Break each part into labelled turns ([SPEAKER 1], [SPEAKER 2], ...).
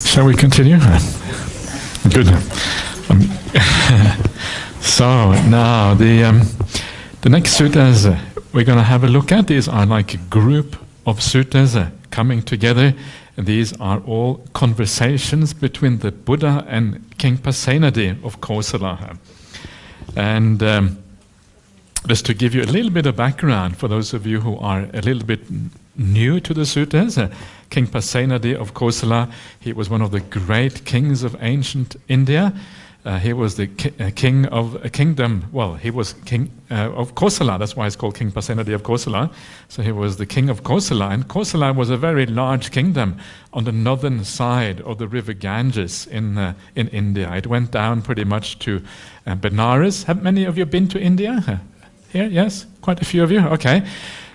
[SPEAKER 1] Shall we continue? Good. So now the next suttas we're going to have a look at. These are like a group of suttas coming together. And these are all conversations between the Buddha and King Pasenadi of Kosala. And just to give you a little bit of background for those of you who are a little bit new to the suttas, King Pasenadi of Kosala, he was one of the great kings of ancient India. He was the king of a kingdom. Well, he was king of Kosala. That's why it's called King Pasenadi of Kosala. So he was the king of Kosala, and Kosala was a very large kingdom on the northern side of the river Ganges in India. It went down pretty much to Benares. Have many of you been to India? Here, yes, quite a few of you. Okay.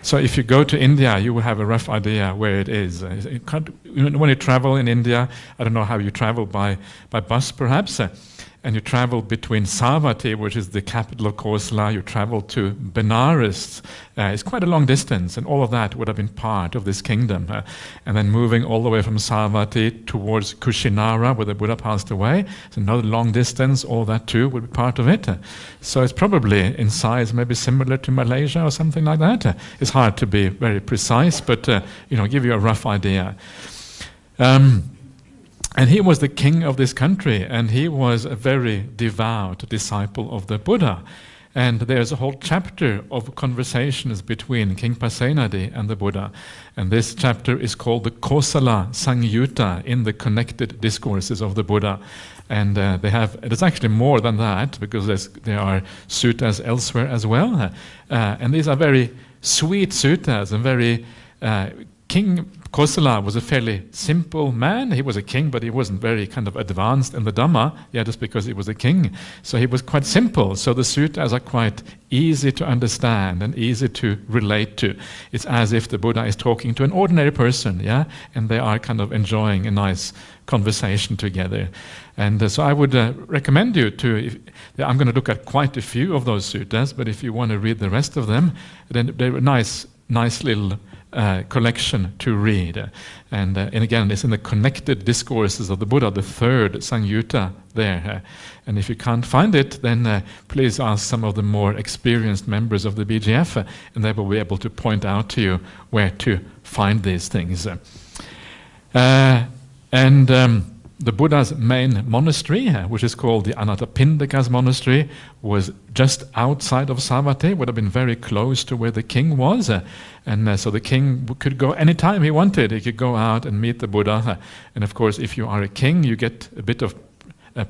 [SPEAKER 1] So if you go to India, you will have a rough idea where it is. When you travel in India, I don't know how you travel by bus, perhaps. And you travel between Savatthi, which is the capital of Kosala, you travel to Benares. It's quite a long distance, and all of that would have been part of this kingdom. And then moving all the way from Savatthi towards Kushinara, where the Buddha passed away, it's another long distance, all that too would be part of it. So it's probably in size maybe similar to Malaysia or something like that. It's hard to be very precise, but give you a rough idea. And he was the king of this country, and he was a very devout disciple of the Buddha. And there's a whole chapter of conversations between King Pasenadi and the Buddha. And this chapter is called the Kosala Sangyutta, in the connected discourses of the Buddha. And there's actually more than that, because there are suttas elsewhere as well. And these are very sweet suttas, and very King Kosala was a fairly simple man. He was a king, but he wasn't very kind of advanced in the Dhamma, just because he was a king. So he was quite simple. So the suttas are quite easy to understand and easy to relate to. It's as if the Buddha is talking to an ordinary person, and they are kind of enjoying a nice conversation together. And so I would recommend you to, I'm going to look at quite a few of those suttas, but if you want to read the rest of them, then they're a nice little collection to read. And again, it's in the connected discourses of the Buddha, the third Sangyutta there. And if you can't find it, then please ask some of the more experienced members of the BGF, and they will be able to point out to you where to find these things. The Buddha's main monastery, which is called the Anathapindika's monastery, was just outside of Savatthi, would have been very close to where the king was. So the king could go anytime he wanted. He could go out and meet the Buddha. And of course, if you are a king, you get a bit of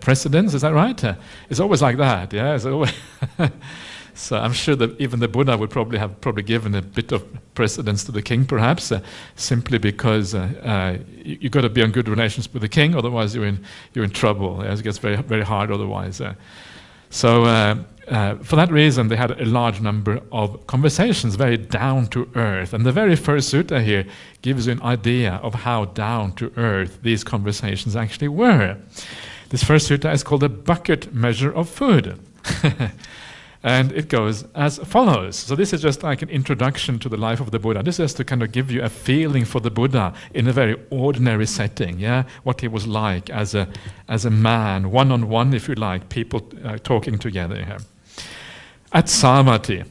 [SPEAKER 1] precedence. Is that right? It's always like that. Yeah. So I'm sure that even the Buddha would probably have given a bit of precedence to the king, perhaps, simply because you got to be on good relations with the king, otherwise you're in trouble. It gets very, very hard otherwise. So for that reason, they had a large number of conversations, very down to earth. And the very first sutta here gives you an idea of how down to earth these conversations actually were. This first sutta is called the bucket measure of food. And it goes as follows. So this is just like an introduction to the life of the Buddha. This is to kind of give you a feeling for the Buddha in a very ordinary setting, what he was like as a man, one-on-one, if you like, people talking together here. At Savatthi.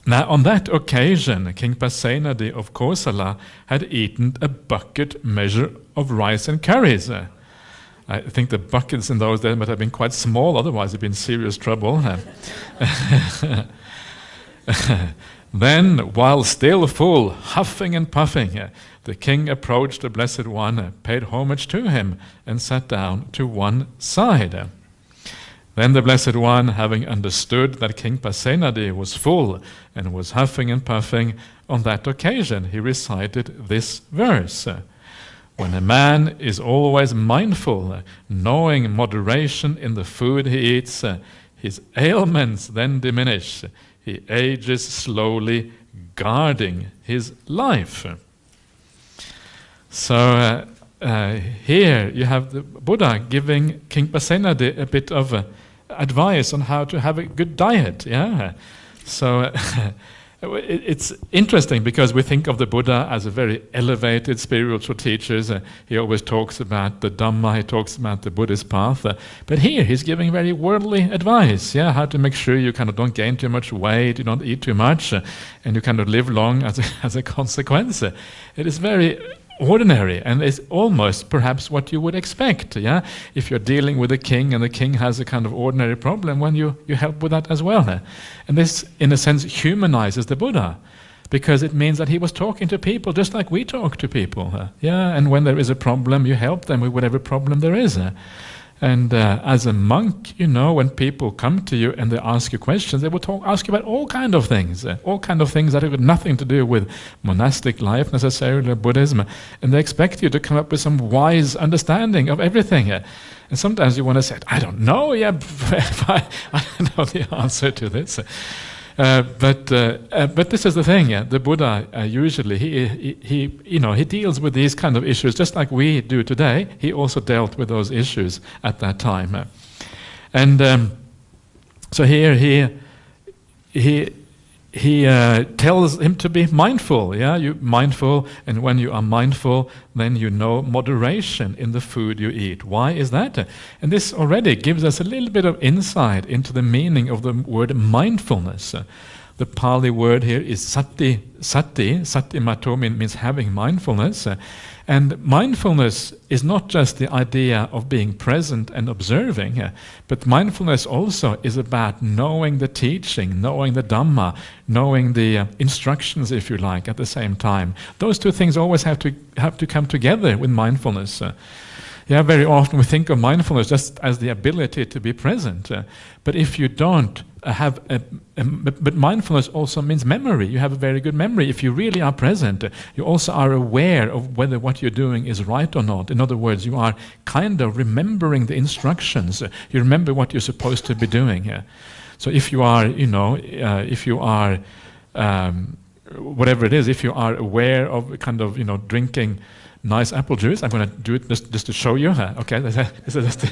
[SPEAKER 1] Now, on that occasion, King Pasenadi of Kosala had eaten a bucket measure of rice and curries. I think the buckets in those days might have been quite small, otherwise it'd been serious trouble. Then, while still full, huffing and puffing, the king approached the Blessed One, paid homage to him, and sat down to one side. Then the Blessed One, having understood that King Pasenadi was full and was huffing and puffing, on that occasion he recited this verse. When a man is always mindful, knowing moderation in the food he eats, his ailments then diminish. He ages slowly, guarding his life. So here you have the Buddha giving King Pasenadi a bit of advice on how to have a good diet. So It's interesting because we think of the Buddha as a very elevated spiritual teacher. He always talks about the Dhamma, he talks about the Buddhist path. But here he's giving very worldly advice, how to make sure you kind of don't gain too much weight, you don't eat too much, and you kind of live long as a consequence. It is very ordinary, and it's almost perhaps what you would expect, if you're dealing with a king and the king has a kind of ordinary problem, when you help with that as well. And this in a sense humanizes the Buddha, because it means that he was talking to people just like we talk to people, and when there is a problem you help them with whatever problem there is. And as a monk, when people come to you and they ask you questions, they will ask you about all kind of things that have got nothing to do with monastic life necessarily, or Buddhism, and they expect you to come up with some wise understanding of everything. And sometimes you want to say, I don't know, I don't know the answer to this. But this is the thing. The Buddha usually he deals with these kind of issues just like we do today. He also dealt with those issues at that time, and so here he tells him to be mindful. You mindful, and when you are mindful, then you know moderation in the food you eat. Why is that? And this already gives us a little bit of insight into the meaning of the word mindfulness. The Pali word here is sati. Sati mato means having mindfulness. And mindfulness is not just the idea of being present and observing, but mindfulness also is about knowing the teaching, knowing the Dhamma, knowing the instructions, if you like, at the same time. Those two things always have to come together with mindfulness. Very often we think of mindfulness just as the ability to be present, but if you don't but mindfulness also means memory. You have a very good memory. If you really are present, you also are aware of whether what you're doing is right or not. In other words, you are kind of remembering the instructions. You remember what you're supposed to be doing. So if you are, whatever it is, if you are aware of kind of, drinking nice apple juice, I'm going to do it just to show you. Okay, this is just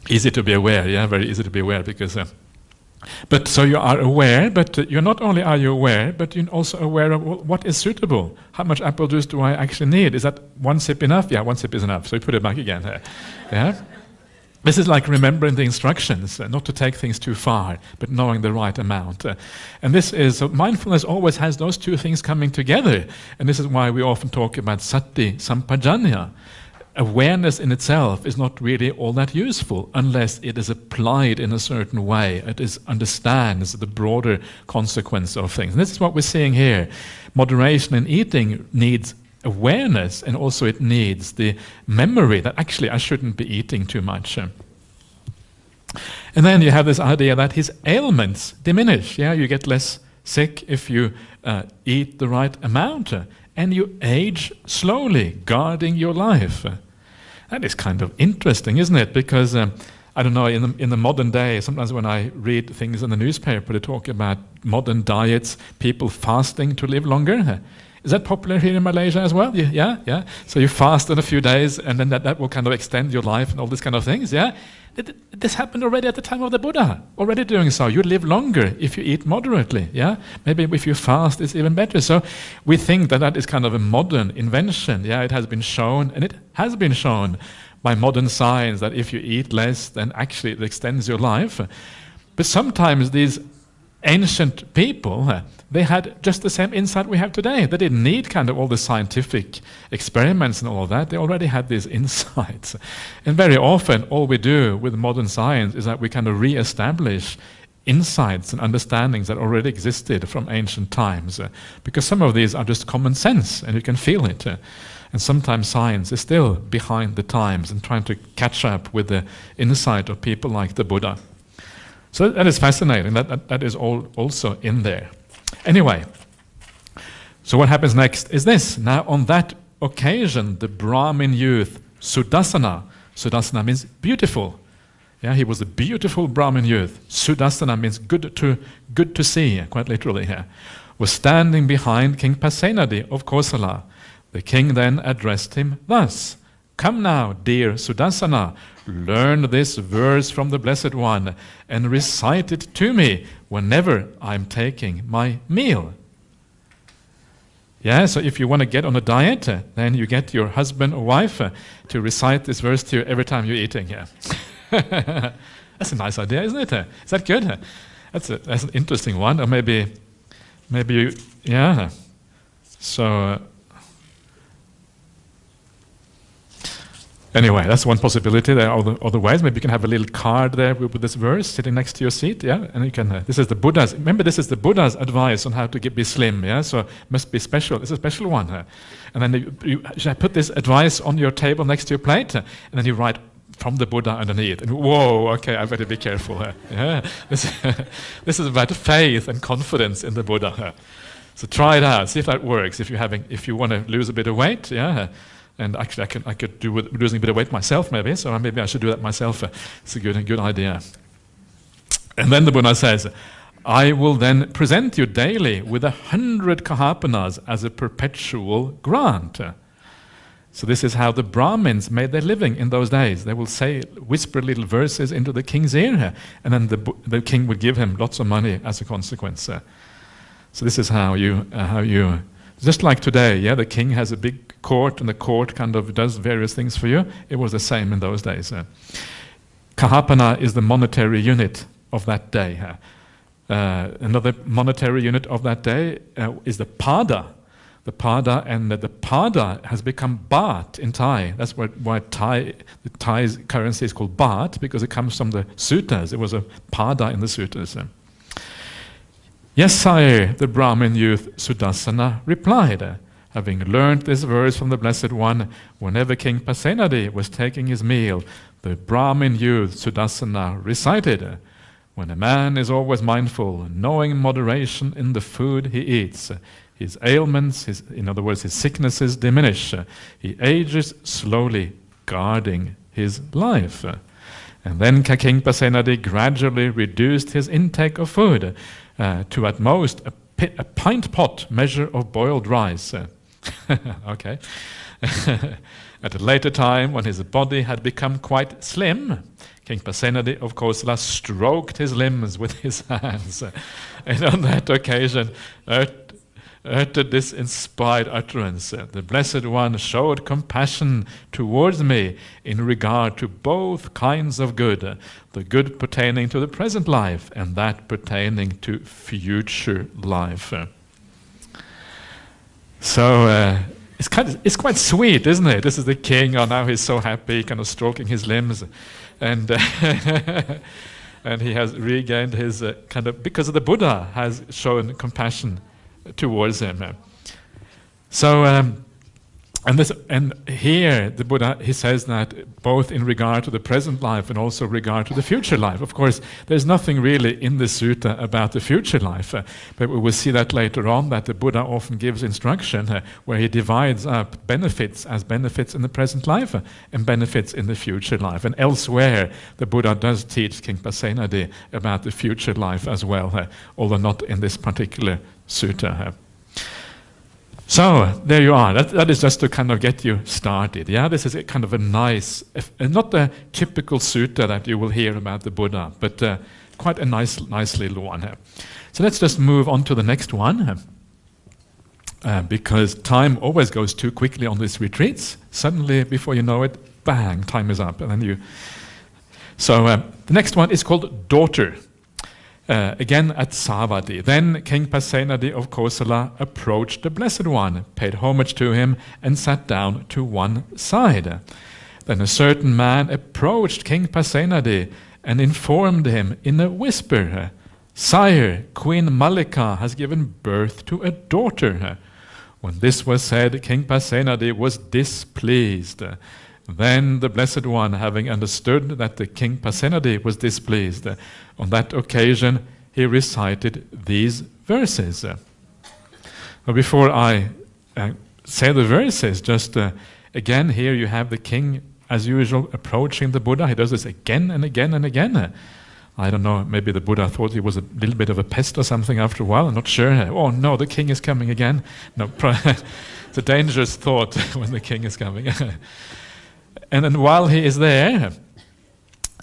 [SPEAKER 1] easy to be aware, very easy to be aware, because but so you are aware, but you're not only are you aware, but you're also aware of what is suitable. How much apple juice do I actually need? Is that one sip enough? Yeah, one sip is enough. So you put it back again. This is like remembering the instructions, not to take things too far, but knowing the right amount. And this is, so mindfulness always has those two things coming together. And this is why we often talk about sati sampajanya. Awareness in itself is not really all that useful unless it is applied in a certain way. It understands the broader consequence of things. And this is what we're seeing here. Moderation in eating needs awareness, and also it needs the memory that actually I shouldn't be eating too much. And then you have this idea that his ailments diminish. You get less sick if you eat the right amount. And you age slowly, guarding your life. That is kind of interesting, isn't it? Because, I don't know, in the modern day, sometimes when I read things in the newspaper, they talk about modern diets, people fasting to live longer. Is that popular here in Malaysia as well? Yeah. So you fast in a few days, and then that will kind of extend your life and all these kind of things, This happened already at the time of the Buddha, already doing so. You live longer if you eat moderately, Maybe if you fast, it's even better. So we think that is kind of a modern invention, It has been shown, and it has been shown by modern science that if you eat less, then actually it extends your life. But sometimes these ancient people, they had just the same insight we have today. They didn't need kind of all the scientific experiments and all of that. They already had these insights. And very often, all we do with modern science is that we kind of re-establish insights and understandings that already existed from ancient times. Because some of these are just common sense, and you can feel it. And sometimes science is still behind the times and trying to catch up with the insight of people like the Buddha. So that is fascinating. That is all also in there. Anyway, so what happens next is this. Now on that occasion, the Brahmin youth, Sudassana means beautiful. He was a beautiful Brahmin youth. Sudassana means good to see, quite literally here. Was standing behind King Pasenadi of Kosala. The king then addressed him thus. Come now, dear Sudassana, learn this verse from the Blessed One and recite it to me whenever I'm taking my meal. Yeah, so if you want to get on a diet, then you get your husband or wife to recite this verse to you every time you're eating. Yeah. That's a nice idea, isn't it? Is that good? That's an interesting one. Or maybe you, yeah. So, anyway, that's one possibility. There are other ways. Maybe you can have a little card there with this verse sitting next to your seat, yeah? And you can, this is the Buddha's, remember this is the Buddha's advice on how to be slim, yeah? So it must be special, it's a special one. And then you put this advice on your table next to your plate, and then you write from the Buddha underneath. And whoa, okay, I better be careful. Yeah, this is about faith and confidence in the Buddha. So try it out, see if that works. If you want to lose a bit of weight, yeah. And actually, I could do with losing a bit of weight myself, maybe. So maybe I should do that myself. It's a good idea. And then the Buddha says, I will then present you daily with 100 kahapanas as a perpetual grant. So this is how the Brahmins made their living in those days. They will whisper little verses into the king's ear, and then the king would give him lots of money as a consequence. So this is how you just like today, yeah, the king has a big court, and the court kind of does various things for you. It was the same in those days. Kahapana is the monetary unit of that day. Another monetary unit of that day is the pada. The pada has become baht in Thai. That's why the Thai's currency is called baht, because it comes from the suttas. It was a pada in the suttas. Yes, sire, the Brahmin youth Sudassana replied, having learned this verse from the Blessed One, whenever King Pasenadi was taking his meal, the Brahmin youth Sudassana recited, when a man is always mindful, knowing moderation in the food he eats, his ailments, in other words, his sicknesses diminish. He ages slowly, guarding his life. And then King Pasenadi gradually reduced his intake of food to at most a pint pot measure of boiled rice. Okay. At a later time, when his body had become quite slim, King Pasenadi of Kosala stroked his limbs with his hands, and on that occasion uttered this inspired utterance. The Blessed One showed compassion towards me in regard to both kinds of good, the good pertaining to the present life and that pertaining to future life. So it's quite sweet, isn't it? This is the king, now he's so happy, kind of stroking his limbs, and and he has regained his kind of, because the Buddha has shown compassion towards him. So, and here the Buddha, he says that both in regard to the present life and also regard to the future life. Of course, there's nothing really in the sutta about the future life, but we will see that later on, that the Buddha often gives instruction where he divides up benefits as benefits in the present life and benefits in the future life. And elsewhere, the Buddha does teach King Pasenadi about the future life as well, although not in this particular sutta. So there you are. That is just to kind of get you started. Yeah, this is a kind of a nice, not the typical sutta that you will hear about the Buddha, but quite a nice little one. So let's just move on to the next one, because time always goes too quickly on these retreats. Suddenly, before you know it, bang, time is up, and then you. So the next one is called Daughter. Again at Savatthi. Then King Pasenadi of Kosala approached the Blessed One, paid homage to him, and sat down to one side. Then a certain man approached King Pasenadi and informed him in a whisper, Sire, Queen Mallika has given birth to a daughter. When this was said, King Pasenadi was displeased. Then the Blessed One, having understood that the King Pasenadi was displeased, on that occasion he recited these verses. But before I say the verses, just again here you have the king, as usual, approaching the Buddha. He does this again and again and again. I don't know, maybe the Buddha thought he was a little bit of a pest or something after a while. I'm not sure. Oh no, the king is coming again. No, it's a dangerous thought when the king is coming. And then while he is there,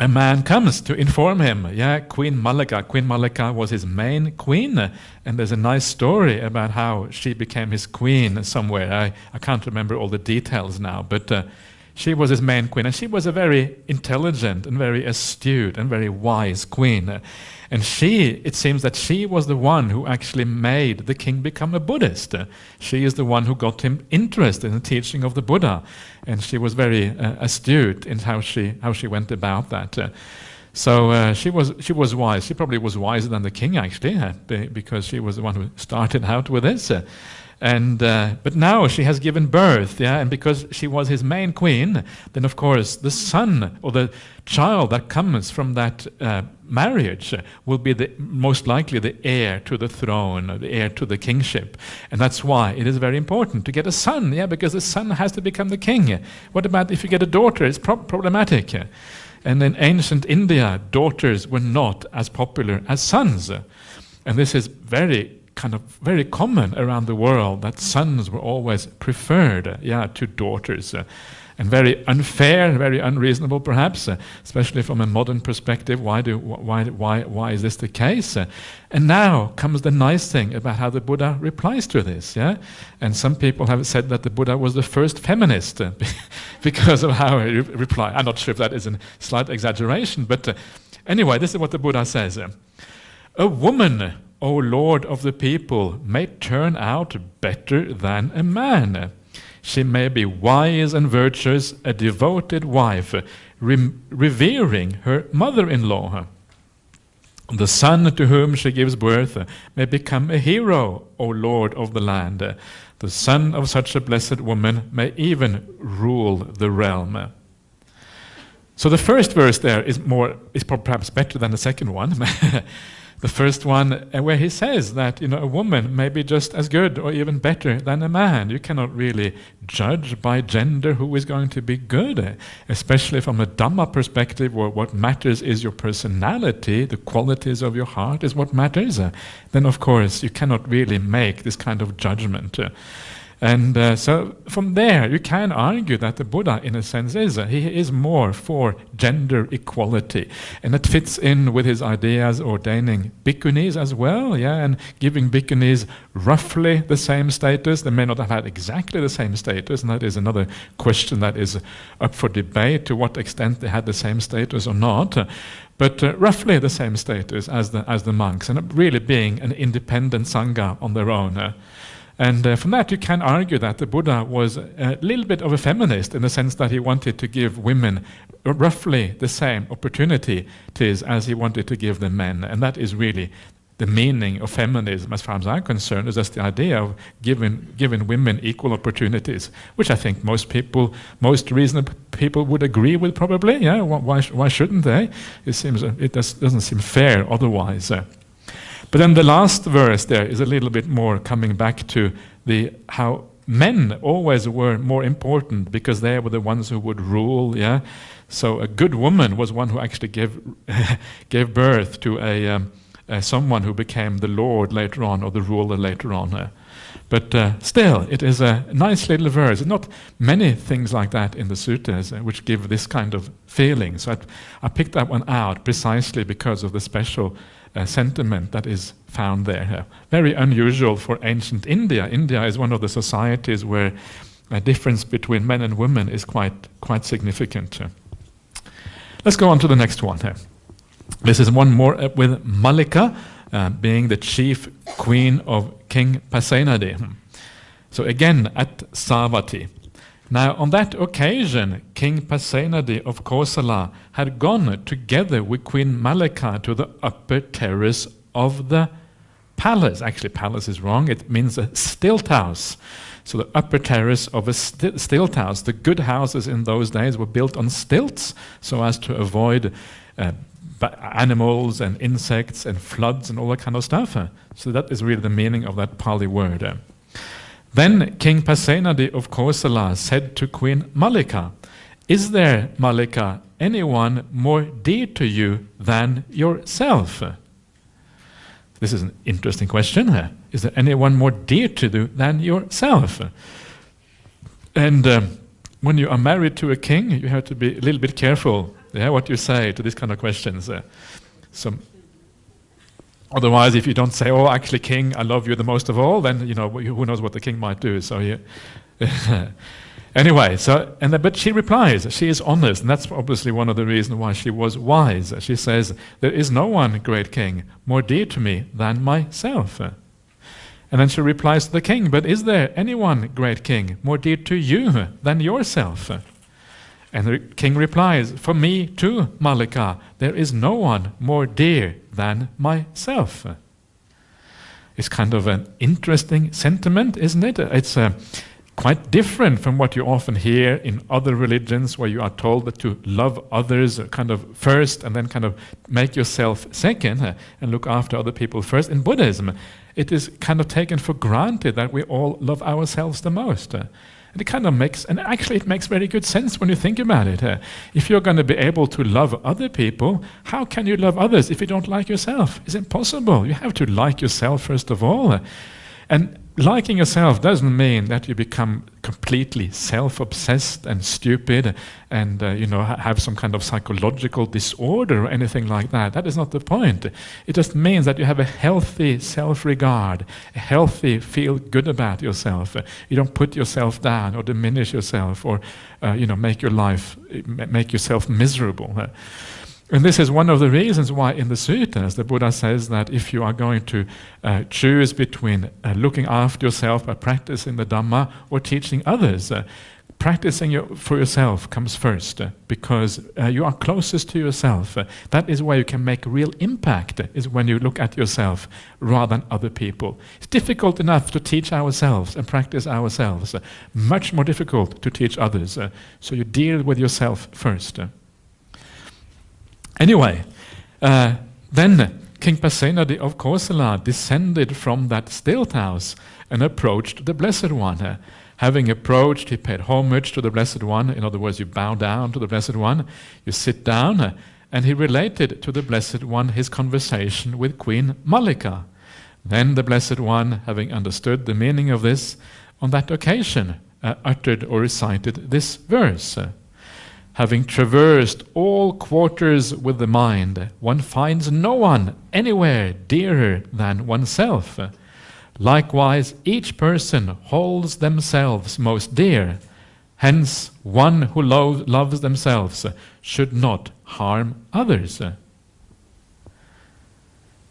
[SPEAKER 1] a man comes to inform him, Queen Malika was his main queen, and there's a nice story about how she became his queen somewhere. I can't remember all the details now, but she was his main queen, and she was a very intelligent and very astute and very wise queen. And it seems that she was the one who actually made the king become a Buddhist. She is the one who got him interested in the teaching of the Buddha, and she was very astute in how she went about that. So she was wise. She probably was wiser than the king, actually, because she was the one who started out with this. But now she has given birth, and because she was his main queen, then of course the son or the child that comes from that marriage will be most likely the heir to the throne, or the heir to the kingship. And that's why it is very important to get a son, because the son has to become the king. What about if you get a daughter? It's problematic. And in ancient India, daughters were not as popular as sons. And this is very common around the world, that sons were always preferred to daughters. And very unfair, very unreasonable perhaps, especially from a modern perspective. Why is this the case? And now comes the nice thing about how the Buddha replies to this. And some people have said that the Buddha was the first feminist because of how he replied. I'm not sure if that is a slight exaggeration, but anyway, this is what the Buddha says. A woman, O Lord of the people, may turn out better than a man. She may be wise and virtuous, a devoted wife, revering her mother-in-law. The son to whom she gives birth may become a hero, O Lord of the land. The son of such a blessed woman may even rule the realm. So the first verse there is perhaps better than the second one. The first one, where he says that a woman may be just as good or even better than a man. You cannot really judge by gender who is going to be good, especially from a Dhamma perspective, where what matters is your personality, the qualities of your heart is what matters. Then of course you cannot really make this kind of judgment. And so from there you can argue that the Buddha, in a sense, he is more for gender equality, and it fits in with his ideas ordaining bhikkhunis as well, and giving bhikkhunis roughly the same status. They may not have had exactly the same status, and that is another question that is up for debate, to what extent they had the same status or not. But roughly the same status as the monks, and really being an independent sangha on their own. And from that you can argue that the Buddha was a little bit of a feminist, in the sense that he wanted to give women roughly the same opportunities as he wanted to give the men. And that is really the meaning of feminism, as far as I'm concerned, is just the idea of giving women equal opportunities, which I think most reasonable people would agree with, probably. Why shouldn't they? It doesn't seem fair otherwise. But then the last verse there is a little bit more coming back to how men always were more important, because they were the ones who would rule. So a good woman was one who actually gave birth to someone who became the Lord later on, or the ruler later on. But still, it is a nice little verse. Not many things like that in the suttas which give this kind of feeling. So I picked that one out precisely because of the special sentiment that is found there. Very unusual for ancient India. India is one of the societies where a difference between men and women is quite significant. Let's go on to the next one. This is one more with Malika being the chief queen of King Pasenadi. So again at Savatthi. Now, on that occasion, King Pasenadi of Kosala had gone together with Queen Malika to the upper terrace of the palace. Actually, palace is wrong. It means a stilt house. So the upper terrace of a stilt house. The good houses in those days were built on stilts so as to avoid animals and insects and floods and all that kind of stuff. So that is really the meaning of that Pali word. Then King Pasenadi of Kosala said to Queen Malika, "Is there, Malika, anyone more dear to you than yourself?" This is an interesting question. Is there anyone more dear to you than yourself? And when you are married to a king, you have to be a little bit careful, what you say to these kind of questions. So, otherwise, if you don't say, "Oh, actually, king, I love you the most of all," then who knows what the king might do. So, anyway, but she replies. She is honest, and that's obviously one of the reasons why she was wise. She says, "There is no one, great king, more dear to me than myself." And then she replies to the king, "But is there anyone, great king, more dear to you than yourself?" And the king replies, "For me too, Malika, there is no one more dear than myself." It's kind of an interesting sentiment, isn't it? It's quite different from what you often hear in other religions, where you are told that to love others kind of first and then kind of make yourself second and look after other people first. In Buddhism, it is kind of taken for granted that we all love ourselves the most. And it kind of makes, and actually it makes very good sense when you think about it. If you're going to be able to love other people, how can you love others if you don't like yourself? It's impossible. You have to like yourself first of all. And liking yourself doesn't mean that you become completely self-obsessed and stupid and have some kind of psychological disorder or anything like that. That is not the point. It just means that you have a healthy self-regard, a healthy feel good about yourself. You don't put yourself down or diminish yourself or make yourself miserable. And this is one of the reasons why in the suttas the Buddha says that if you are going to choose between looking after yourself by practicing the Dhamma or teaching others, practicing for yourself comes first because you are closest to yourself. That is where you can make real impact, is when you look at yourself rather than other people. It's difficult enough to teach ourselves and practice ourselves, much more difficult to teach others. So you deal with yourself first. Anyway, then King Pasenadi of Kosala descended from that stilt house and approached the Blessed One. Having approached, he paid homage to the Blessed One. In other words, you bow down to the Blessed One, you sit down, and he related to the Blessed One his conversation with Queen Malika. Then the Blessed One, having understood the meaning of this, on that occasion uttered or recited this verse. Having traversed all quarters with the mind, one finds no one anywhere dearer than oneself. Likewise, each person holds themselves most dear. Hence, one who loves themselves should not harm others.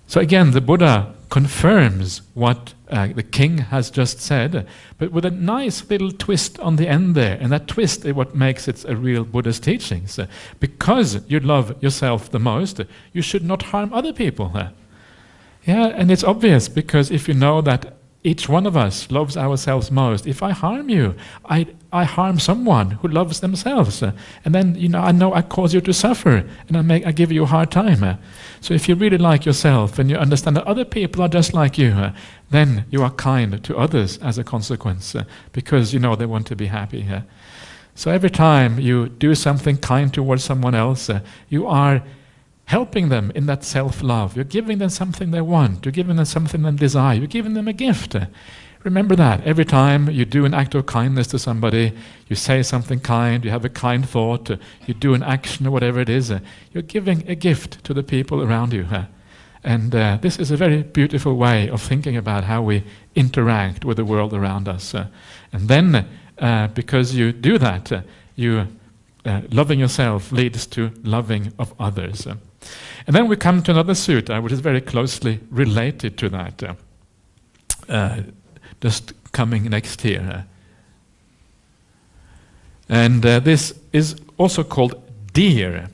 [SPEAKER 1] So again, the Buddha confirms what the king has just said, but with a nice little twist on the end there. And that twist is what makes it a real Buddhist teachings. Because you love yourself the most, you should not harm other people. Yeah, and it's obvious, because if you know that each one of us loves ourselves most, if I harm you, I harm someone who loves themselves, and then I know I cause you to suffer, and I give you a hard time. So if you really like yourself and you understand that other people are just like you, then you are kind to others as a consequence, because you know they want to be happy. So every time you do something kind towards someone else, you are helping them in that self-love. You're giving them something they want. You're giving them something they desire. You're giving them a gift. Remember that. Every time you do an act of kindness to somebody, you say something kind, you have a kind thought, you do an action or whatever it is, you're giving a gift to the people around you. And this is a very beautiful way of thinking about how we interact with the world around us. And then, because you do that, loving yourself leads to loving of others. And then we come to another sutta which is very closely related to that. Just coming next here. And this is also called Deer.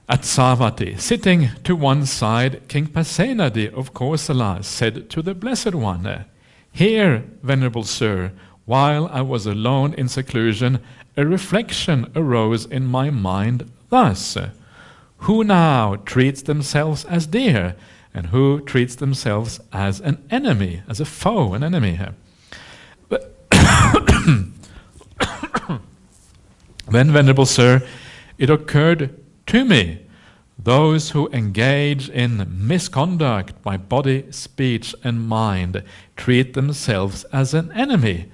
[SPEAKER 1] At Savatthi, sitting to one side, King Pasenadi of Kosala said to the Blessed One, "Here, Venerable Sir, while I was alone in seclusion, a reflection arose in my mind thus: who now treats themselves as dear, and who treats themselves as an enemy, as a foe, an enemy?" Then, Venerable Sir, it occurred to me, those who engage in misconduct by body, speech, and mind treat themselves as an enemy,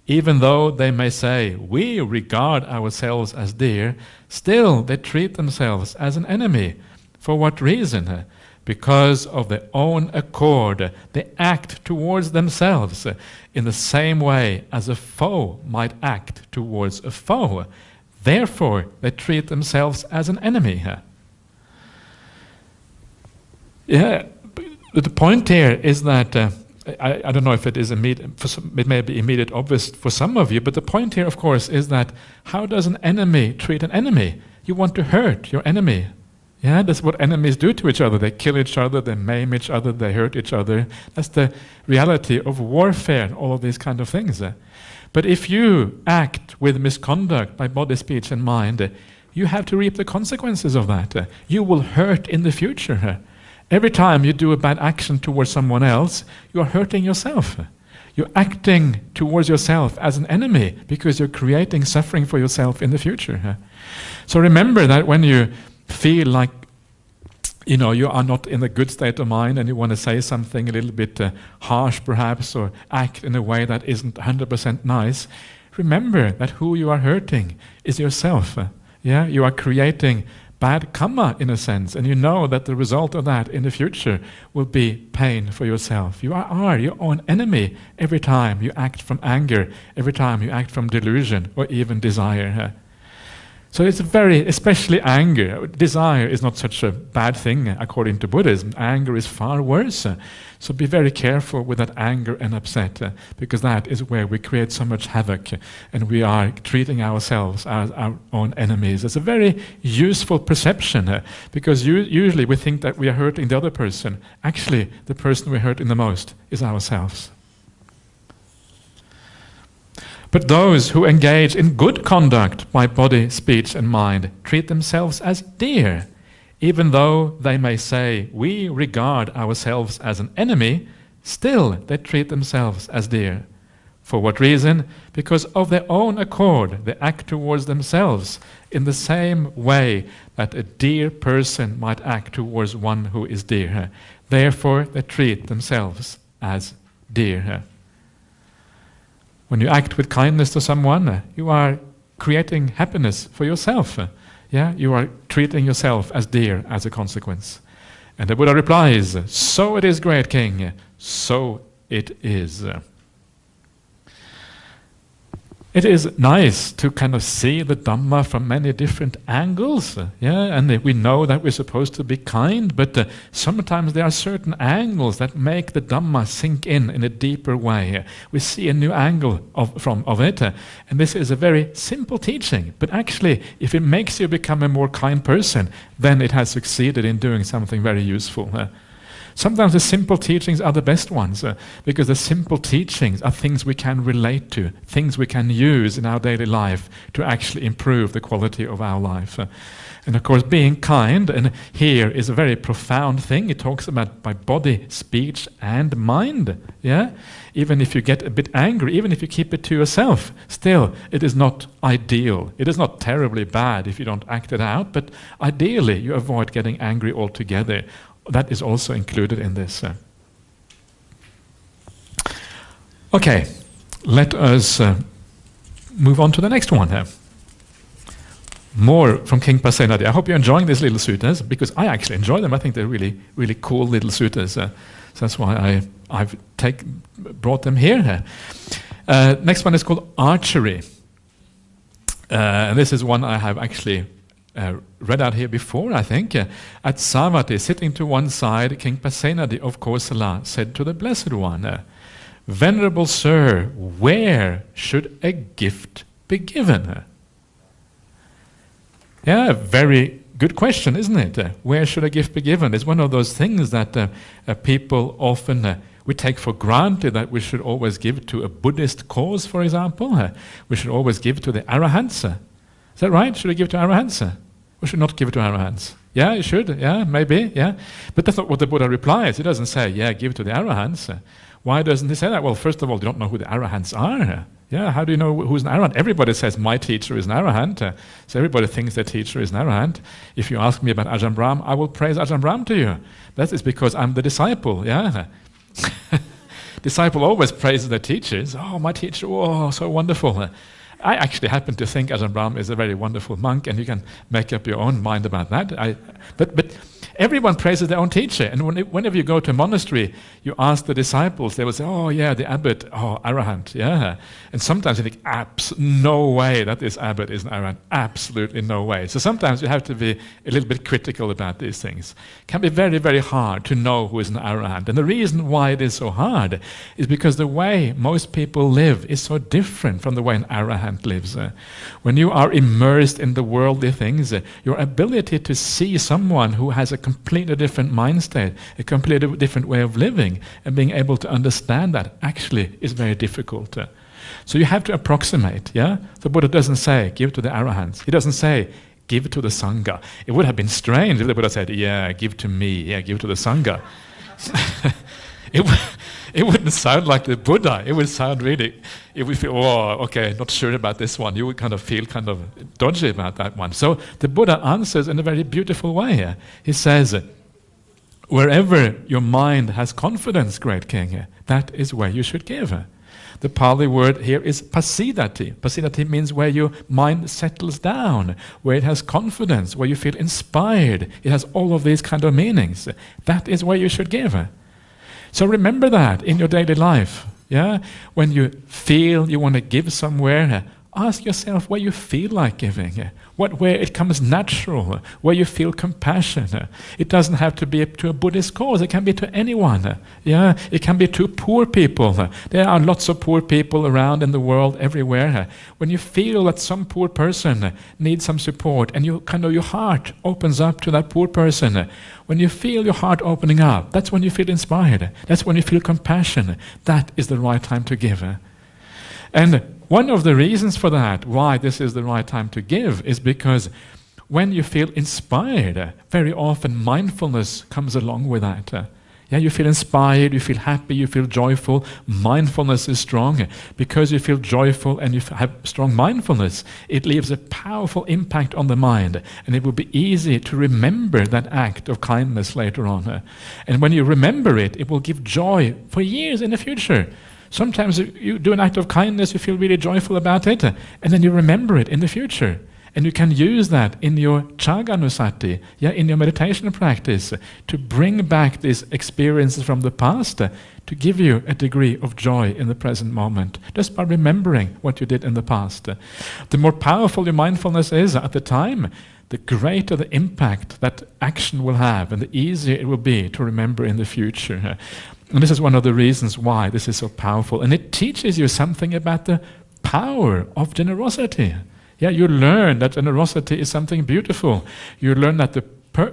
[SPEAKER 1] Even though they may say, we regard ourselves as dear, still they treat themselves as an enemy. For what reason? Because of their own accord, they act towards themselves in the same way as a foe might act towards a foe. Therefore, they treat themselves as an enemy. Yeah, but the point here is that I don't know if it is immediate. It may be immediate, obvious for some of you, but the point here, of course, is that how does an enemy treat an enemy? You want to hurt your enemy. Yeah, that's what enemies do to each other. They kill each other, they maim each other, they hurt each other. That's the reality of warfare and all of these kind of things. But if you act with misconduct by body, speech, and mind, you have to reap the consequences of that. You will hurt in the future. Every time you do a bad action towards someone else, you are hurting yourself. You're acting towards yourself as an enemy because you're creating suffering for yourself in the future. So remember that when you feel like you are not in a good state of mind and you want to say something a little bit harsh perhaps, or act in a way that isn't 100% nice, remember that who you are hurting is yourself. You are creating bad karma in a sense, and you know that the result of that in the future will be pain for yourself. You are your own enemy every time you act from anger, every time you act from delusion or even desire. So it's especially anger. Desire is not such a bad thing according to Buddhism. Anger is far worse. So be very careful with that anger and upset, because that is where we create so much havoc, and we are treating ourselves as our own enemies. It's a very useful perception, because usually we think that we are hurting the other person. Actually, the person we're hurting the most is ourselves. But those who engage in good conduct by body, speech, and mind treat themselves as dear, even though they may say, we regard ourselves as an enemy, still they treat themselves as dear. For what reason? Because of their own accord, they act towards themselves in the same way that a dear person might act towards one who is dear. Therefore, they treat themselves as dear. When you act with kindness to someone, you are creating happiness for yourself. You are treating yourself as dear as a consequence. And the Buddha replies, so it is, great king, so it is. It is nice to kind of see the Dhamma from many different angles, and we know that we're supposed to be kind, but sometimes there are certain angles that make the Dhamma sink in a deeper way. We see a new angle of it, and this is a very simple teaching, but actually, if it makes you become a more kind person, then it has succeeded in doing something very useful. Sometimes the simple teachings are the best ones, because the simple teachings are things we can relate to, things we can use in our daily life to actually improve the quality of our life. And of course, being kind, and here is a very profound thing. It talks about by body, speech, and mind. Even if you get a bit angry, even if you keep it to yourself, still, it is not ideal. It is not terribly bad if you don't act it out, but ideally, you avoid getting angry altogether. That is also included in this. Okay, let us move on to the next one here. More from King Pasenadi. I hope you're enjoying these little suttas, because I actually enjoy them. I think they're really, really cool little suttas. So that's why I've brought them here. Next one is called archery. And this is one I have actually read out here before, I think. At Savatthi, sitting to one side, King Pasenadi of Kosala said to the Blessed One, Venerable Sir, where should a gift be given? Very good question, isn't it? Where should a gift be given? It's one of those things that people often we take for granted, that we should always give to a Buddhist cause, for example. We should always give to the Arahants. Is that right? Should we give to Arahants? We should not give it to Arahants. Yeah, you should. Yeah, maybe. Yeah. But that's not what the Buddha replies. He doesn't say, give to the Arahants. Why doesn't he say that? Well, first of all, you don't know who the Arahants are. How do you know who's an Arahant? Everybody says, my teacher is an Arahant. So everybody thinks their teacher is an Arahant. If you ask me about Ajahn Brahm, I will praise Ajahn Brahm to you. That is because I'm the disciple. Disciple always praises their teachers. Oh, my teacher, oh, so wonderful. I actually happen to think Ajahn Brahmali is a very wonderful monk, and you can make up your own mind about that. But everyone praises their own teacher, and whenever you go to a monastery, you ask the disciples, they will say, oh yeah, the abbot, oh, arahant, yeah. And sometimes you think, no way that this abbot is an arahant, absolutely no way. So sometimes you have to be a little bit critical about these things. It can be very, very hard to know who is an arahant. And the reason why it is so hard is because the way most people live is so different from the way an arahant lives. When you are immersed in the worldly things, your ability to see someone who has a completely different mind state, a completely different way of living, and being able to understand that actually is very difficult. So you have to approximate, yeah? The Buddha doesn't say, give to the arahants. He doesn't say, give to the Sangha. It would have been strange if the Buddha said, yeah, give to me, yeah, give to the Sangha. It wouldn't sound like the Buddha. It would sound really, it would feel, oh, okay, not sure about this one. You would kind of feel kind of dodgy about that one. So the Buddha answers in a very beautiful way. He says, wherever your mind has confidence, great king, that is where you should give. The Pali word here is pasidati. Pasidati means where your mind settles down, where it has confidence, where you feel inspired. It has all of these kind of meanings. That is where you should give. So remember that in your daily life. Yeah? When you feel you want to give somewhere, ask yourself where you feel like giving, where it comes natural, where you feel compassion. It doesn't have to be to a Buddhist cause, it can be to anyone. Yeah? It can be to poor people. There are lots of poor people around in the world, everywhere. When you feel that some poor person needs some support, and you kind of your heart opens up to that poor person, when you feel your heart opening up, that's when you feel inspired. That's when you feel compassion. That is the right time to give. And one of the reasons for that, why this is the right time to give, is because when you feel inspired, very often mindfulness comes along with that. Yeah, you feel inspired, you feel happy, you feel joyful. Mindfulness is strong. Because you feel joyful and you have strong mindfulness, it leaves a powerful impact on the mind. And it will be easy to remember that act of kindness later on. And when you remember it, it will give joy for years in the future. Sometimes you do an act of kindness, you feel really joyful about it, and then you remember it in the future. And you can use that in your chaganusati, yeah, in your meditation practice, to bring back these experiences from the past, to give you a degree of joy in the present moment, just by remembering what you did in the past. The more powerful your mindfulness is at the time, the greater the impact that action will have, and the easier it will be to remember in the future. And this is one of the reasons why this is so powerful. And it teaches you something about the power of generosity. Yeah, you learn that generosity is something beautiful. You learn that the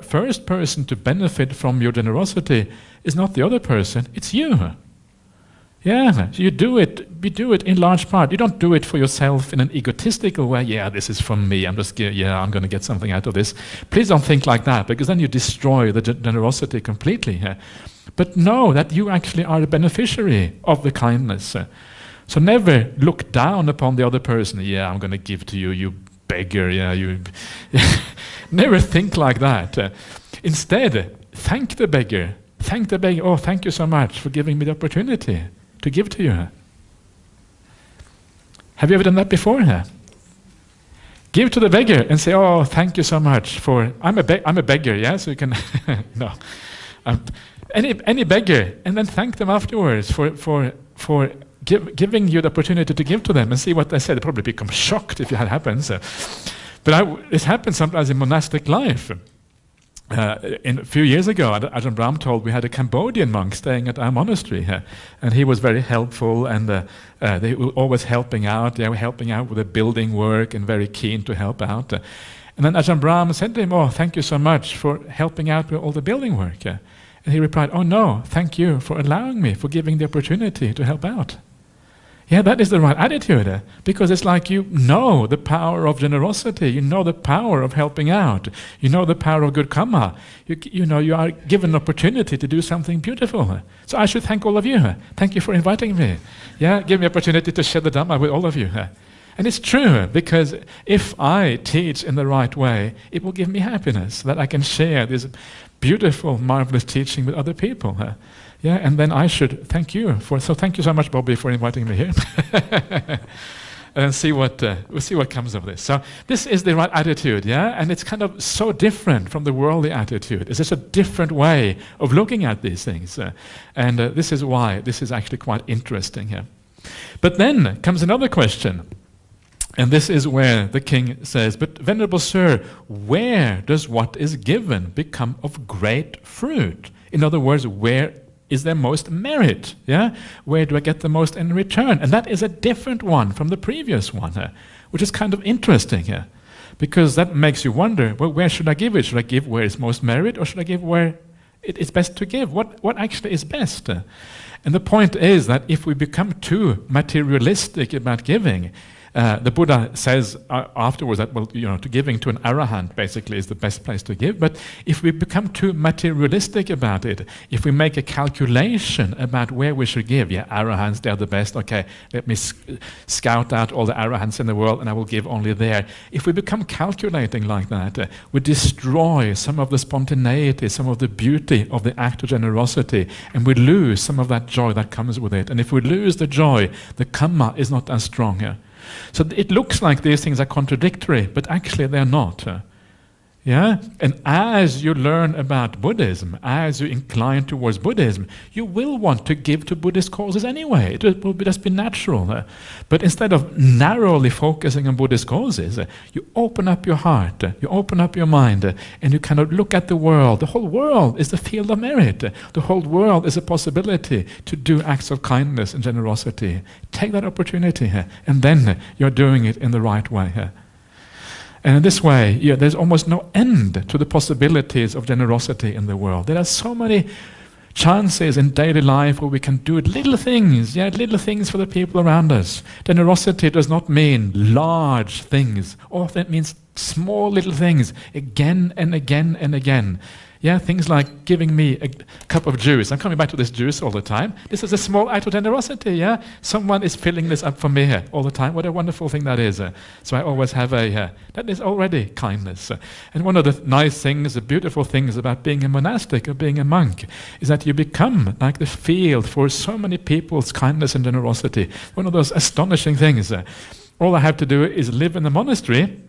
[SPEAKER 1] first person to benefit from your generosity is not the other person, it's you. Yeah, so you do it in large part. You don't do it for yourself in an egotistical way. Yeah, this is from me. I'm going to get something out of this. Please don't think like that, because then you destroy the generosity completely. But know that you actually are the beneficiary of the kindness. So never look down upon the other person. Yeah, I'm going to give to you, you beggar. Yeah, you. Never think like that. Instead, thank the beggar. Thank the beggar. Oh, thank you so much for giving me the opportunity to give to you. Have you ever done that before? Give to the beggar and say, "Oh, thank you so much for." I'm a beggar. Yeah, so you can. No, any beggar, and then thank them afterwards for giving you the opportunity to give to them, and see what they say. They'd probably become shocked if it happens. But it happens sometimes in monastic life. A few years ago, Ajahn Brahmali told we had a Cambodian monk staying at our monastery, and he was very helpful, and they were always helping out. They were helping out with the building work and very keen to help out. And then Ajahn Brahmali said to him, "Oh, thank you so much for helping out with all the building work." And he replied, "Oh no, thank you for allowing me, for giving the opportunity to help out." Yeah, that is the right attitude, because it's like you know the power of generosity, you know the power of helping out, you know the power of good karma, you know you are given an opportunity to do something beautiful. So I should thank all of you. Thank you for inviting me. Yeah, give me opportunity to share the Dhamma with all of you. And it's true, because if I teach in the right way, it will give me happiness, that I can share this beautiful, marvelous teaching with other people. Yeah, and then I should thank you so thank you so much, Bobby, for inviting me here. And we'll see what comes of this. So this is the right attitude, yeah? And it's kind of so different from the worldly attitude. It's just a different way of looking at these things. And this is why this is actually quite interesting here. But then comes another question. And this is where the king says, but Venerable Sir, where does what is given become of great fruit? In other words, where is there most merit? Yeah? Where do I get the most in return? And that is a different one from the previous one, which is kind of interesting here. Because that makes you wonder, well, where should I give it? Should I give where is most merit, or should I give where it is best to give? What actually is best? And the point is that if we become too materialistic about giving, the Buddha says afterwards that, well, to giving to an arahant basically is the best place to give. But if we become too materialistic about it, if we make a calculation about where we should give, arahants, they're the best, okay, let me scout out all the arahants in the world and I will give only there. If we become calculating like that, we destroy some of the spontaneity, some of the beauty of the act of generosity, and we lose some of that joy that comes with it. And if we lose the joy, the karma is not as strong here. So it looks like these things are contradictory, but actually they're not. Yeah? And as you learn about Buddhism, as you incline towards Buddhism, you will want to give to Buddhist causes anyway. It will just be natural. But instead of narrowly focusing on Buddhist causes, you open up your heart, you open up your mind, and you kind of look at the world. The whole world is the field of merit. The whole world is a possibility to do acts of kindness and generosity. Take that opportunity, and then you're doing it in the right way. And in this way, there's almost no end to the possibilities of generosity in the world. There are so many chances in daily life where we can do little things, little things for the people around us. Generosity does not mean large things. Often it means small little things, again and again and again. Yeah, things like giving me a cup of juice. I'm coming back to this juice all the time. This is a small act of generosity, yeah? Someone is filling this up for me here all the time. What a wonderful thing that is. So I always have that is already kindness. And one of the nice things, the beautiful things about being a monastic or being a monk is that you become like the field for so many people's kindness and generosity. One of those astonishing things. All I have to do is live in the monastery.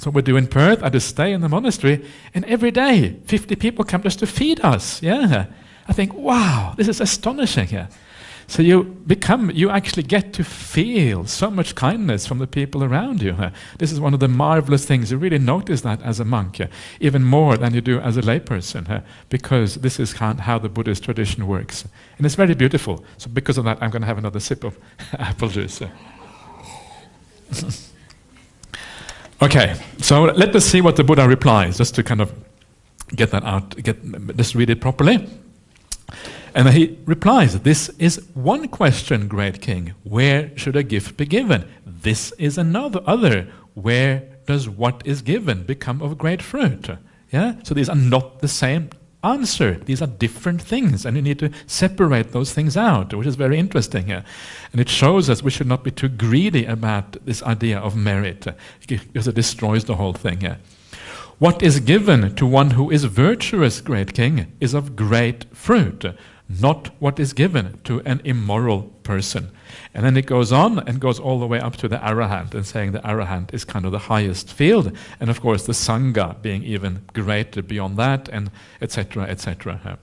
[SPEAKER 1] So we do in Perth, I just stay in the monastery, and every day 50 people come just to feed us. Yeah, I think, wow, this is astonishing. So you actually get to feel so much kindness from the people around you. This is one of the marvelous things. You really notice that as a monk, even more than you do as a layperson, because this is how the Buddhist tradition works. And it's very beautiful. So because of that, I'm going to have another sip of apple juice. Okay, so let us see what the Buddha replies, just to kind of get that out, just read it properly. And he replies, this is one question, great king. Where should a gift be given? This is other. Where does what is given become of great fruit? Yeah, so these are not the same answer. These are different things, and you need to separate those things out, which is very interesting here. And it shows us we should not be too greedy about this idea of merit, because it destroys the whole thing here. What is given to one who is virtuous, great king, is of great fruit, not what is given to an immoral person. And then it goes on and goes all the way up to the arahant, and saying the arahant is kind of the highest field, and of course the sangha being even greater beyond that, and etc., etc.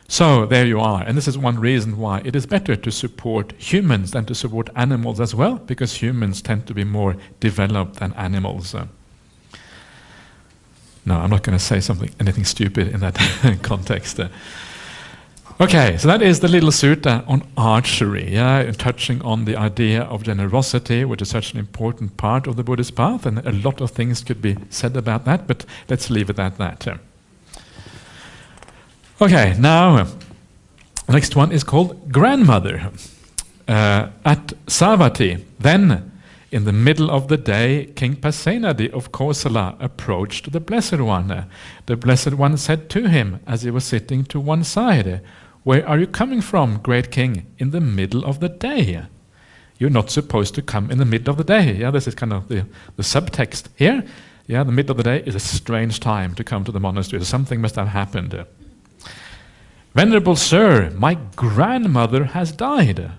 [SPEAKER 1] So there you are, and this is one reason why it is better to support humans than to support animals as well, because humans tend to be more developed than animals. No, I'm not going to say anything stupid in that context. Okay, so that is the little sutta on archery, touching on the idea of generosity, which is such an important part of the Buddhist path, and a lot of things could be said about that, but let's leave it at that. Okay, now, the next one is called grandmother. At Savatthi, then, in the middle of the day, King Pasenadi of Kosala approached the Blessed One. The Blessed One said to him, as he was sitting to one side, "Where are you coming from, great king, in the middle of the day? You're not supposed to come in the middle of the day." Yeah, this is kind of the subtext here. Yeah, the middle of the day is a strange time to come to the monastery. So something must have happened. Venerable Sir, my grandmother has died.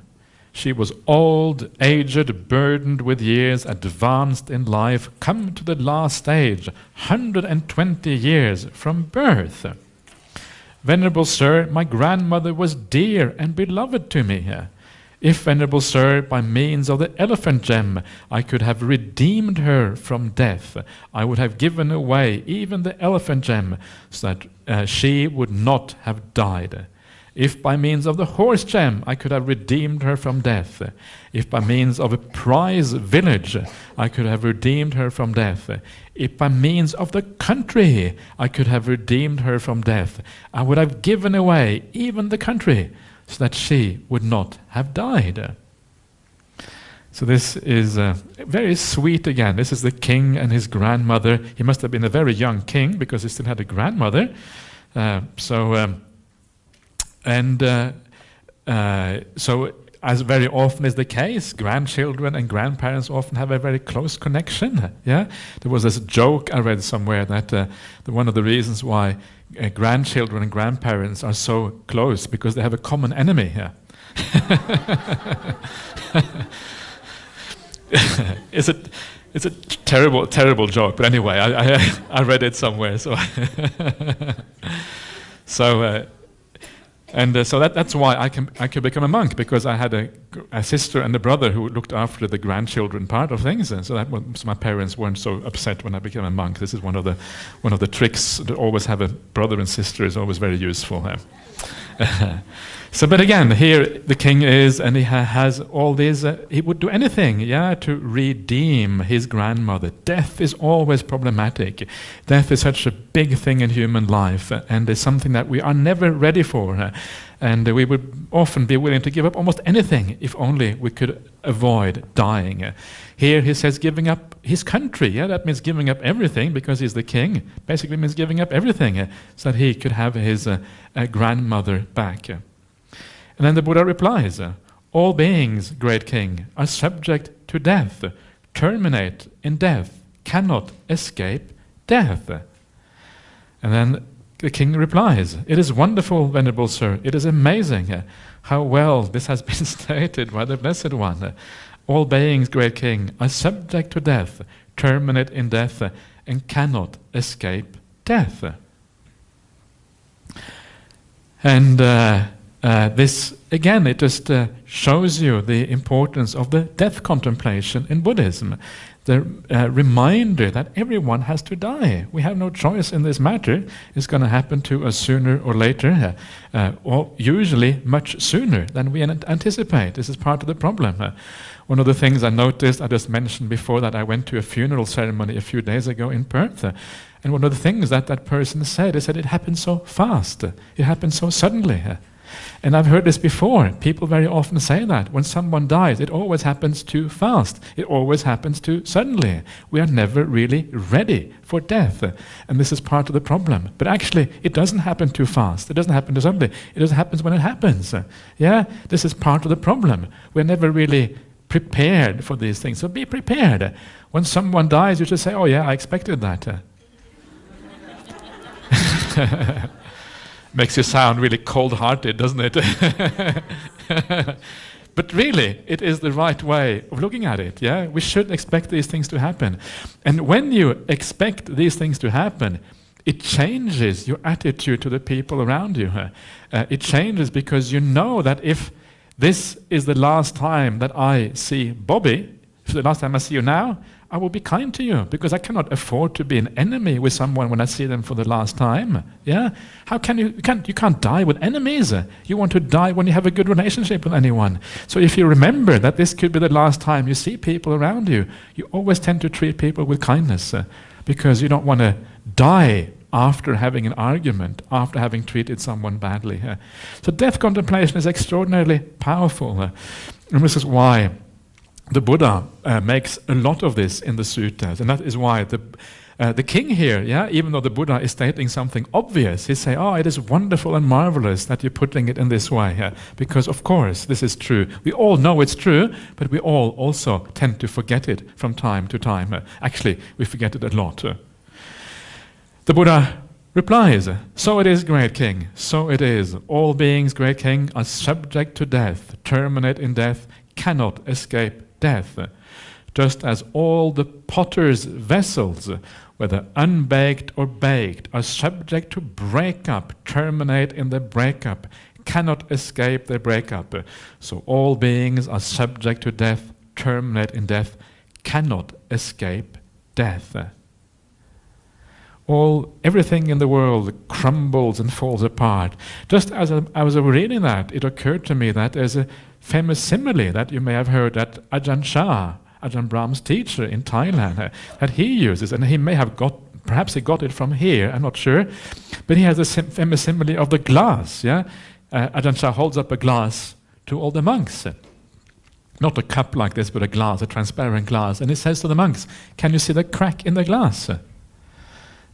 [SPEAKER 1] She was old, aged, burdened with years, advanced in life, come to the last stage, 120 years from birth. Venerable Sir, my grandmother was dear and beloved to me. If, Venerable Sir, by means of the elephant gem I could have redeemed her from death, I would have given away even the elephant gem so that she would not have died. If by means of the horse gem I could have redeemed her from death, if by means of a prize village I could have redeemed her from death, if by means of the country I could have redeemed her from death, I would have given away even the country so that she would not have died. So this is very sweet again. This is the king and his grandmother. He must have been a very young king because he still had a grandmother. So as very often is the case, grandchildren and grandparents often have a very close connection. Yeah, there was this joke I read somewhere that one of the reasons why grandchildren and grandparents are so close because they have a common enemy. Yeah. It's a terrible joke, but anyway, I read it somewhere. So so that's why I could become a monk, because I had a sister and a brother who looked after the grandchildren part of things, and so my parents weren't so upset when I became a monk. This is one of the tricks to always have a brother and sister is always very useful. So, but again, here the king is, and he has all these. He would do anything, to redeem his grandmother. Death is always problematic. Death is such a big thing in human life, and it's something that we are never ready for. And we would often be willing to give up almost anything if only we could avoid dying. Here he says giving up his country. That means giving up everything because he's the king. Basically means giving up everything so that he could have his grandmother back. And then the Buddha replies, all beings, great king, are subject to death, terminate in death, cannot escape death. And then the king replies, it is wonderful, Venerable Sir, it is amazing how well this has been stated by the Blessed One. All beings, great king, are subject to death, terminate in death, and cannot escape death. And this, again, it just shows you the importance of the death contemplation in Buddhism. The reminder that everyone has to die. We have no choice in this matter. It's going to happen to us sooner or later, or usually much sooner than we anticipate. This is part of the problem. One of the things I noticed, I just mentioned before that I went to a funeral ceremony a few days ago in Perth, and one of the things that person said, they said it happened so fast. It happened so suddenly. And I've heard this before. People very often say that when someone dies, it always happens too fast. It always happens too suddenly. We are never really ready for death. And this is part of the problem. But actually, it doesn't happen too fast. It doesn't happen too suddenly. It just happens when it happens. This is part of the problem. We're never really prepared for these things. So be prepared. When someone dies, you just say, oh yeah, I expected that. Makes you sound really cold-hearted, doesn't it? But really, it is the right way of looking at it. We should expect these things to happen. And when you expect these things to happen, it changes your attitude to the people around you. It changes because you know that if this is the last time that I see Bobby, if the last time I see you now, I will be kind to you because I cannot afford to be an enemy with someone when I see them for the last time. How can you can't die with enemies. You want to die when you have a good relationship with anyone. So if you remember that this could be the last time you see people around you, you always tend to treat people with kindness because you don't want to die after having an argument, after having treated someone badly. So death contemplation is extraordinarily powerful. And this is why the Buddha makes a lot of this in the suttas, and that is why the king here, even though the Buddha is stating something obvious, he say, it is wonderful and marvelous that you're putting it in this way, because of course this is true. We all know it's true, but we all also tend to forget it from time to time. Actually, we forget it a lot. The Buddha Replies, so it is, great king, so it is. All beings, great king, are subject to death, terminate in death, cannot escape death. Just as all the potter's vessels, whether unbaked or baked, are subject to breakup, terminate in the breakup, cannot escape the breakup. So all beings are subject to death, terminate in death, cannot escape death. Everything in the world crumbles and falls apart. Just as I was reading that, it occurred to me that there's a famous simile that you may have heard that Ajahn Chah, Ajahn Brahm's teacher in Thailand, that he uses, and he may have perhaps he got it from here, I'm not sure, but he has a famous simile of the glass. Yeah, Ajahn Chah holds up a glass to all the monks. Not a cup like this, but a glass, a transparent glass, and he says to the monks, "Can you see the crack in the glass?"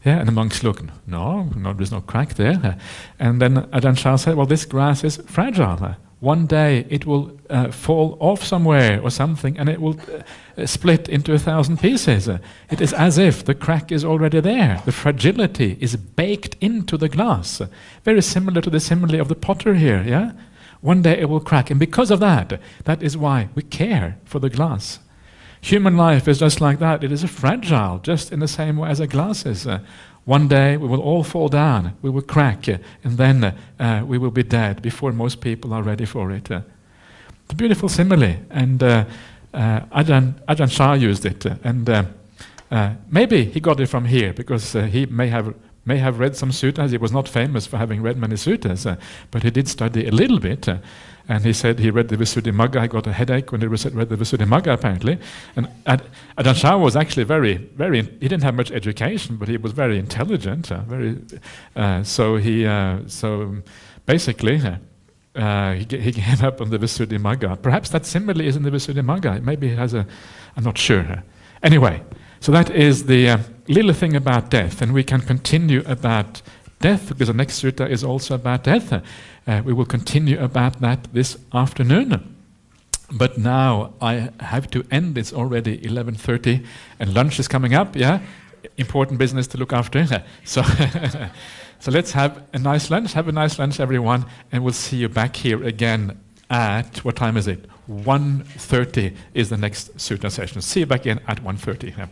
[SPEAKER 1] Yeah, and the monks look, no, there's no crack there. And then Ajahn Chah said, well, this glass is fragile. One day it will fall off somewhere or something, and it will split into 1,000 pieces. It is as if the crack is already there. The fragility is baked into the glass. Very similar to the simile of the potter here, yeah? One day it will crack, and because of that, that is why we care for the glass. Human life is just like that. It is fragile, just in the same way as a glass is. One day we will all fall down, we will crack, and then we will be dead before most people are ready for it. It's a beautiful simile, and Ajahn Chah used it, and maybe he got it from here, because he may have read some suttas. He was not famous for having read many suttas, but he did study a little bit. And he said he read the Visuddhimagga. He got a headache when he read the Visuddhimagga, apparently. And Ajahn Chah was actually he didn't have much education, but he was very intelligent. So basically, he gave up on the Visuddhimagga. Perhaps that simile is in the Visuddhimagga. Maybe it has I'm not sure. Anyway, so that is the little thing about death, and we can continue about death, because the next sutta is also about death. We will continue about that this afternoon. But now I have to end. It's already 11:30, and lunch is coming up, yeah? Important business to look after. So, so let's have a nice lunch. Have a nice lunch, everyone, and we'll see you back here again at, what time is it? 1:30 is the next sutta session. See you back in at 1:30.